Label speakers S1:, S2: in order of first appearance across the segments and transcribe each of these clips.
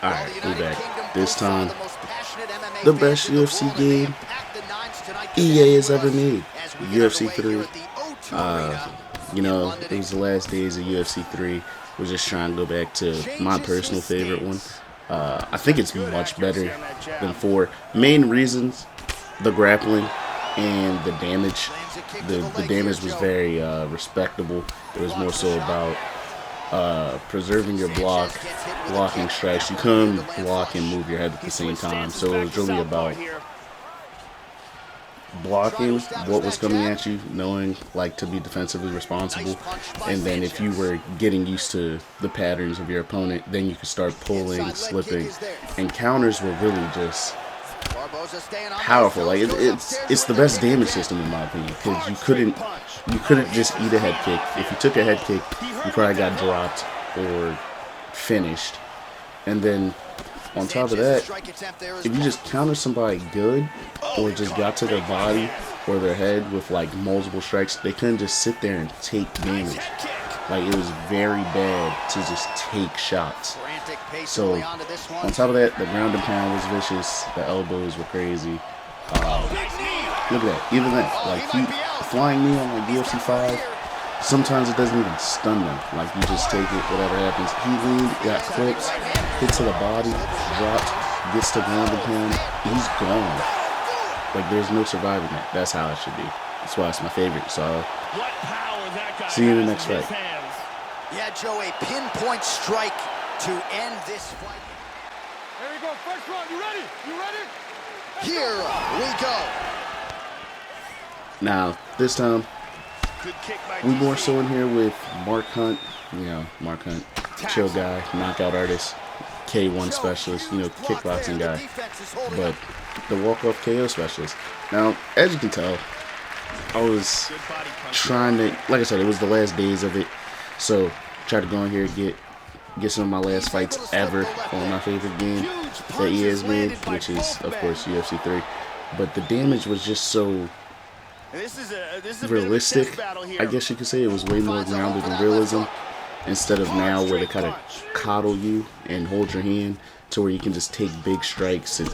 S1: Alright, we back. This time, the best UFC game EA has ever made. UFC 3. It was the last days of UFC 3. We're just trying to go back to my personal favorite one. I think it's much better than 4. Main reasons, the grappling and the damage. The damage was very respectable. It was more so about preserving your blocking strikes. You couldn't block and move your head at the same time. So it was really about blocking what was coming at you, knowing like to be defensively responsible, and then if you were getting used to the patterns of your opponent, then you could start pulling, slipping, and counters were really just powerful. Like it's the best damage system in my opinion, because you couldn't just eat a head kick. If you took a head kick, you probably got dropped or finished. And then on top of that, if you just counter somebody good or just got to their body or their head with like multiple strikes, they couldn't just sit there and take damage. Like it was very bad to just take shots. So on top of that, the ground and pound was vicious. The elbows were crazy. Look at that. Even that, like he flying me on like UFC 5. Sometimes it doesn't even stun them. Like you just take it, whatever happens. He leaned, got clips, hit to the body, dropped, gets to ground and pound. He's gone. Like there's no surviving that. That's how it should be. That's why it's my favorite. So see you in the next fight.
S2: Yeah, Joe, a pinpoint strike to end this fight.
S3: There we go, first round. You ready? You ready?
S2: Here we go.
S1: Now, this time, we more so in here with Mark Hunt. You know, Mark Hunt, chill guy, knockout artist, K1 specialist, kickboxing guy. But the walk-off KO specialist. Now, as you can tell, I was trying to, like I said, it was the last days of it. So, tried to go in here and get some of my last fights ever on my favorite game that EA has made, which is, of course, UFC 3. But the damage was just so realistic. I guess you could say it was way more grounded in realism, instead of now where they kind of coddle you and hold your hand to where you can just take big strikes. And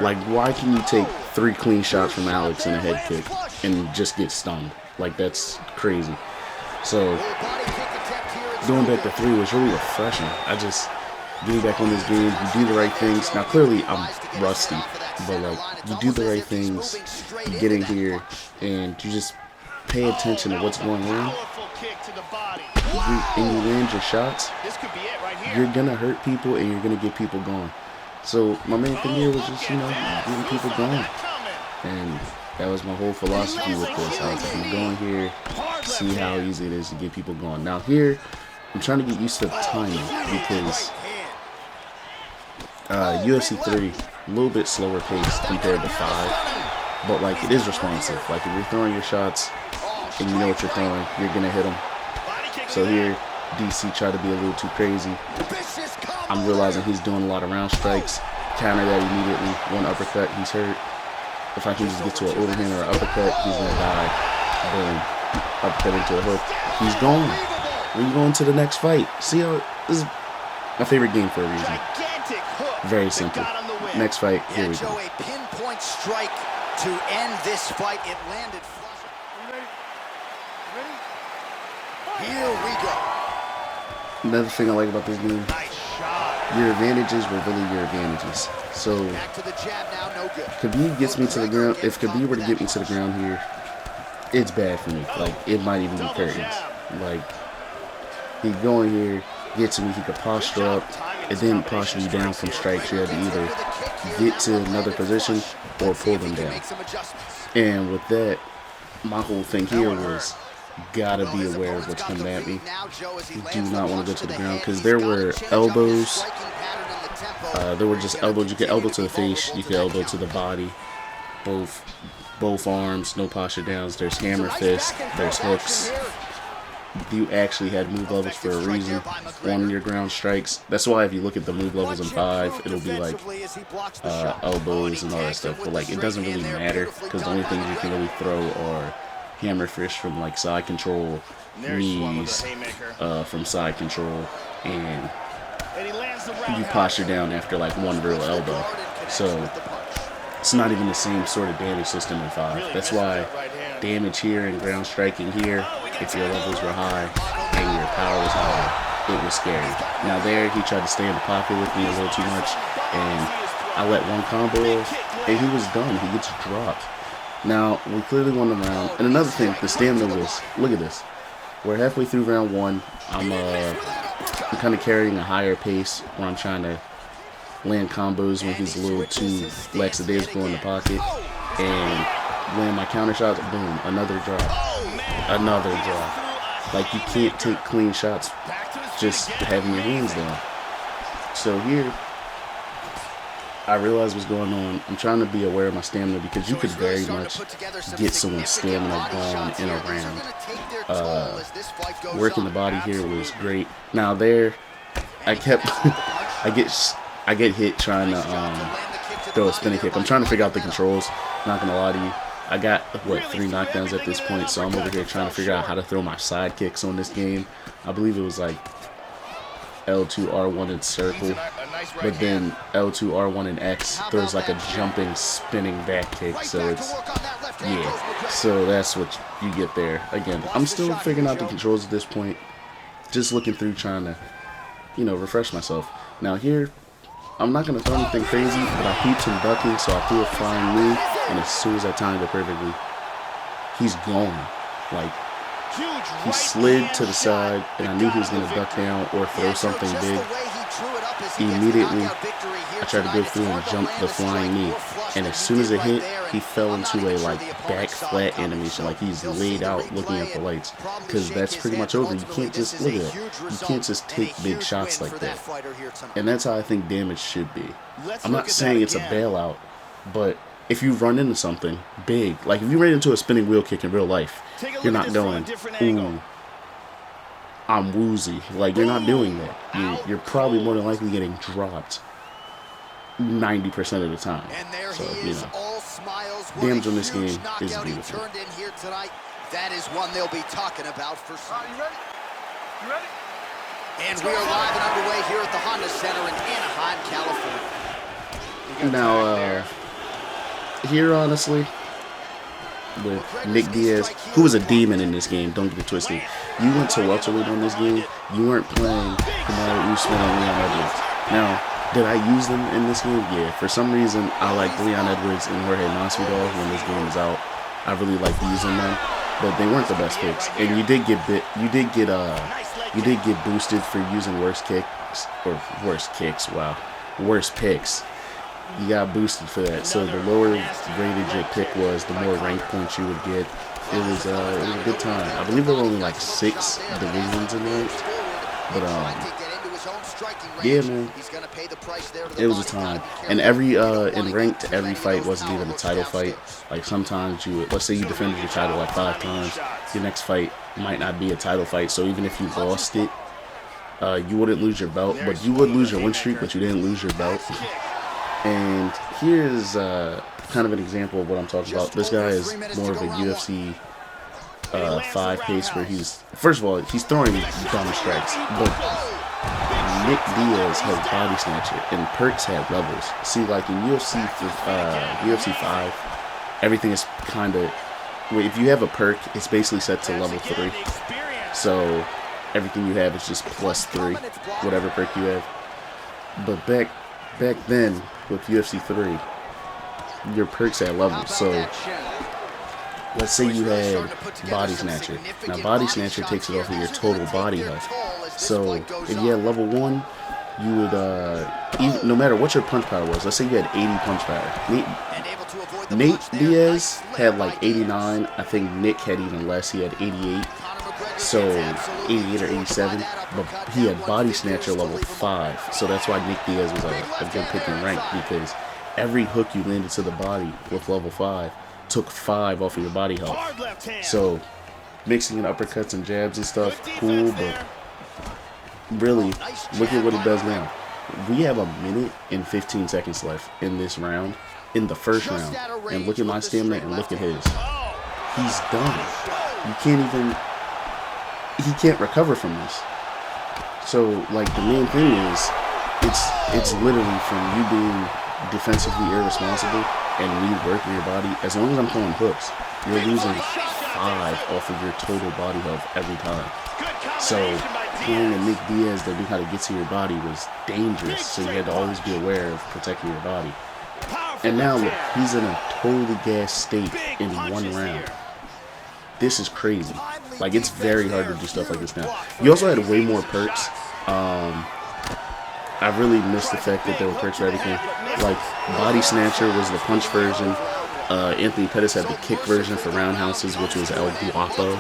S1: like, why can you take 3 clean shots from Alex and a head kick and just get stunned? Like, that's crazy. So going back to 3 was really refreshing. I just getting back on this game, you do the right things. Now clearly I'm rusty, but like you do the right things, you get in here and you just pay attention to what's going on. And you land your shots, you're gonna hurt people and you're gonna get people going. So my main thing here was just, getting people going. And that was my whole philosophy with this. I was like, I'm gonna go in here, see how easy it is to get people going. Now here, I'm trying to get used to the timing, because UFC 3, a little bit slower paced compared to 5, but like it is responsive. Like if you're throwing your shots and you know what you're throwing, you're gonna hit them. So here, DC tried to be a little too crazy. I'm realizing he's doing a lot of round strikes. Counter that immediately. One uppercut, he's hurt. If I can just get to an overhand or an uppercut, he's gonna die. Boom. Uppercut into a hook. He's gone. We're going to the next fight. See how this is my favorite game for a reason. Very simple. Next fight, here we go.
S2: A pinpoint strike to end this fight. It landed flush. Here we go.
S1: Another thing I like about this game, your advantages were really your advantages. So Khabib gets me to the ground. If Khabib were to get me to the ground here, it's bad for me. Like, it might even be curtains. Like, he'd go in here, get to me, he could posture up, and then posture you down from strikes. You had to either get to another position or pull them down. And with that, my whole thing here was, gotta be aware of what's coming at me. You do not want to go to the ground, because there were elbows. There were just elbows. You could elbow to the face, you could elbow to the body, both arms, no posture downs. There's hammer fist, there's hooks. You actually had move levels for a reason on your ground strikes. That's why if you look at the move levels in 5, it'll be like elbows and all that stuff. But like, it doesn't really matter, because the only things you can really throw are hammer fist from like side control, knees from side control, and you posture down after like one real elbow. So it's not even the same sort of damage system in 5. That's why damage here and ground striking here, if your levels were high and your power was high, it was scary. Now there, he tried to stay in the pocket with me a little too much, and I let one combo off, and he was done. He gets dropped. Now, we clearly won the round. And another thing, the stamina was, look at this. We're halfway through round 1. I'm kind of carrying a higher pace where I'm trying to land combos when he's a little too lackadaisical in the pocket. And when my counter shots, boom, another drop. Another drop. Like, you can't take clean shots just having your hands down. So here, I realized what's going on. I'm trying to be aware of my stamina because you could very much get someone's stamina gone in a round. Working the body here was great. Now there, I kept, I get hit trying to throw a spinning kick. I'm trying to figure out the controls. Not gonna lie to you. I got, what, 3 knockdowns at this point, so I'm over here trying to figure out how to throw my side kicks on this game. I believe it was like L2, R1, and circle, but then L2, R1, and X throws like a jumping, spinning back kick, so it's, yeah, so that's what you get there. Again, I'm still figuring out the controls at this point, just looking through trying to, you know, refresh myself. Now here, I'm not going to throw anything crazy, but I peeped him ducking, so I threw a flying knee, and as soon as I timed it perfectly, he's gone. Like, he slid to the side, and I knew he was going to duck down or throw something big. Immediately, I tried to go through and jump the flying knee, and as soon as it hit, he fell into a like back flat animation, like he's laid out looking at the lights, because that's pretty much over. You can't just, look at it, you can't just take big shots like that, and that's how I think damage should be. I'm not saying it's a bailout, but if you run into something big, like if you ran into a spinning wheel kick in real life, you're not going, ooh, I'm woozy. Like, you're not doing that. You're probably more than likely getting dropped 90% of the time. So, you know, damage on this game is beautiful.
S2: That is one they'll be talking about for sure.
S3: You ready? You ready?
S2: And we are live and underway here at the Honda Center in Anaheim, California.
S1: Now, here, honestly, with Nick Diaz, who was a demon in this game, don't get it twisted. You went to welterweight on this game, you weren't playing Kamaru Usman and Leon Edwards. Now, did I use them in this game? Yeah. For some reason, I like Leon Edwards and Jorge Masvidal when this game is out. I really like using them, but they weren't the best picks. And you did get boosted for using worse picks. You got boosted for that. So the lower rated your pick was, the more rank points you would get. It was a good time. I believe there were only like 6 divisions in ranked, but yeah, man, it was a time. And every in ranked, every fight wasn't even a title fight. Like sometimes you would, let's say you defended your title like 5 times, your next fight might not be a title fight. So even if you lost it, you wouldn't lose your belt, but you would lose your win streak, but you didn't lose your belt. And here's kind of an example of what I'm talking about. This guy is more of a UFC 5 pace where he's, first of all, he's throwing dumb strikes, but Nick Diaz has body snatcher and perks have levels. See, like in UFC 5, everything is kind of, if you have a perk, it's basically set to level 3. So everything you have is just +3, whatever perk you have. But back then, with UFC 3, your perks had levels. So let's say you had Body Snatcher. Now Body Snatcher takes it off of your total body health. So if you had level 1, you would, no matter what your punch power was, let's say you had 80 punch power. Nate Diaz had like 89. I think Nick had even less. He had 88. So 88 or 87, but he had Body Snatcher level 5, so that's why Nick Diaz was a good pick in rank, because every hook you landed to the body with level 5 took 5 off of your body health. So mixing in uppercuts and jabs and stuff, cool, but really, look at what it does now. We have 1 minute and 15 seconds left in this round, in the first round, and look at my stamina and look at his. He's done. You can't even... He can't recover from this. So, like, the main thing is, it's literally from you being defensively irresponsible and reworking your body. As long as I'm throwing hooks, you're losing 5 off of your total body health every time. So, playing a Nick Diaz that knew how to get to your body was dangerous. So you had to always be aware of protecting your body. And now look, he's in a totally gassed state in 1 round. This is crazy. Like, it's very hard to do stuff like this now. You also had way more perks. I really missed the fact that there were perks for everything. Like, Body Snatcher was the punch version. Anthony Pettis had the kick version for roundhouses, which was El Guapo.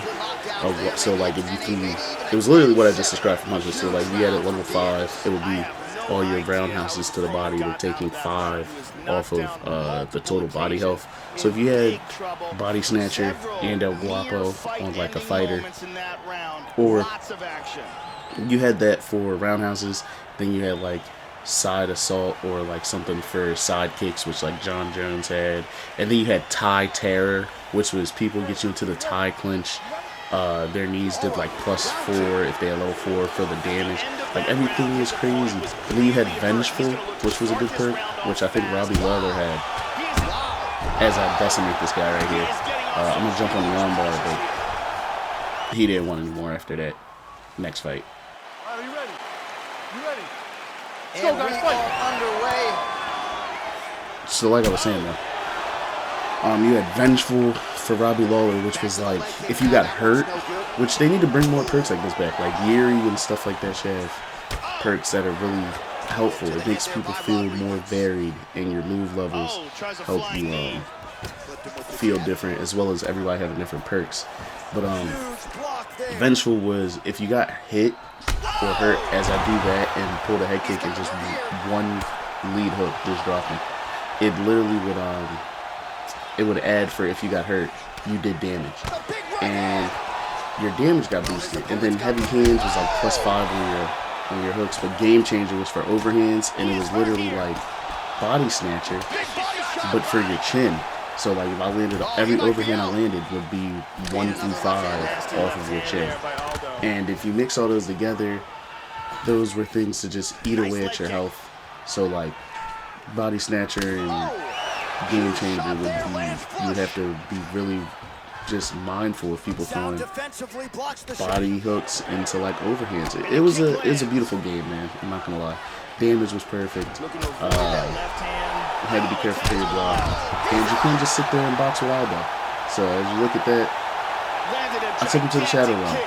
S1: So, like, if you threw, it was literally what I just described for punches. So, like, we had at level 5, it would be all your roundhouses to the body. They're taking 5 off of the total body health. So if you had Body Snatcher and El Guapo on like a fighter, or you had that for roundhouses, then you had like side assault or like something for side kicks, which like John Jones had, and then you had tie terror, which was people get you into the tie clinch. Their knees did like +4 if they had level 4 for the damage. Like, everything was crazy. And then you had Vengeful, which was a good perk, which I think Robbie Lawler had. As I decimate this guy right here. I'm going to jump on the armbar, but he didn't want anymore after that next fight.
S3: All right, are you ready? You ready?
S2: And we are underway.
S1: So like I was saying though, you had Vengeful for Robbie Lawler, which was like, if you got hurt, which they need to bring more perks like this back, like Yeri and stuff like that should have perks that are really helpful. It makes people feel more varied, and your move levels help you feel different, as well as everybody having different perks. But Vengeful was, if you got hit or hurt as I do that and pull the head kick and just one lead hook just dropping, it literally would it would add for if you got hurt, you did damage, and your damage got boosted. And then Heavy Hands was like +5 on your hooks, but Game Changer was for overhands, and it was literally like Body Snatcher, but for your chin. So like if I landed, every overhand I landed would be 1 through 5 off of your chin. And if you mix all those together, those were things to just eat away at your health. So like Body Snatcher and Game Changer would be, you would have to be really just mindful of people throwing body hooks into like overhands. It was a beautiful game, man. I'm not gonna lie. Damage was perfect. You had to be careful for your block, and you couldn't just sit there and box with elbow. So as you look at that, I took him to the shadow realm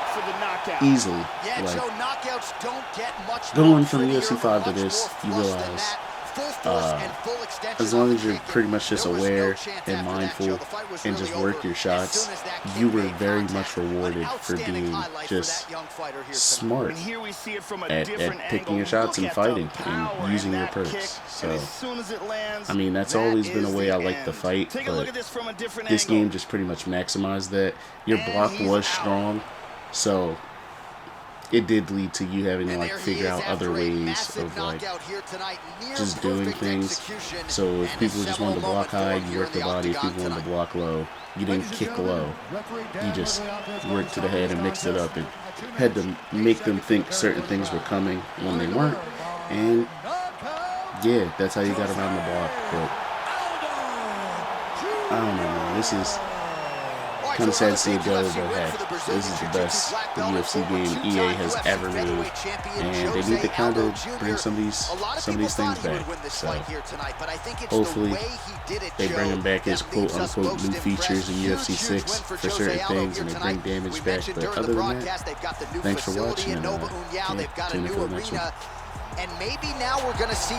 S1: easily. Like, going from UFC 5 to this, you realize as long as you're pretty much just aware and mindful and just work your shots, you were very much rewarded for being just smart at picking your shots and fighting and using your perks. So, I mean, that's always been a way I like to fight, but this game just pretty much maximized that. Your block was strong, so it did lead to you having to like figure out other ways of like just doing things. So if people just wanted to block high, you worked the body. If people wanted to block low, you didn't kick low. You just worked to the head and mixed it up and had to make them think certain things were coming when they weren't. And yeah, that's how you got around the block. But I don't know, man. This is kind of sad to see it go, but hey, this is the best the UFC game EA has ever made, and they need to kind of bring some of these things back. So hopefully they bring them back as quote unquote new features in UFC 6 for certain things, and they bring damage back. But other than that, thanks for watching, and tune in for the next one.
S2: And maybe now we're going to see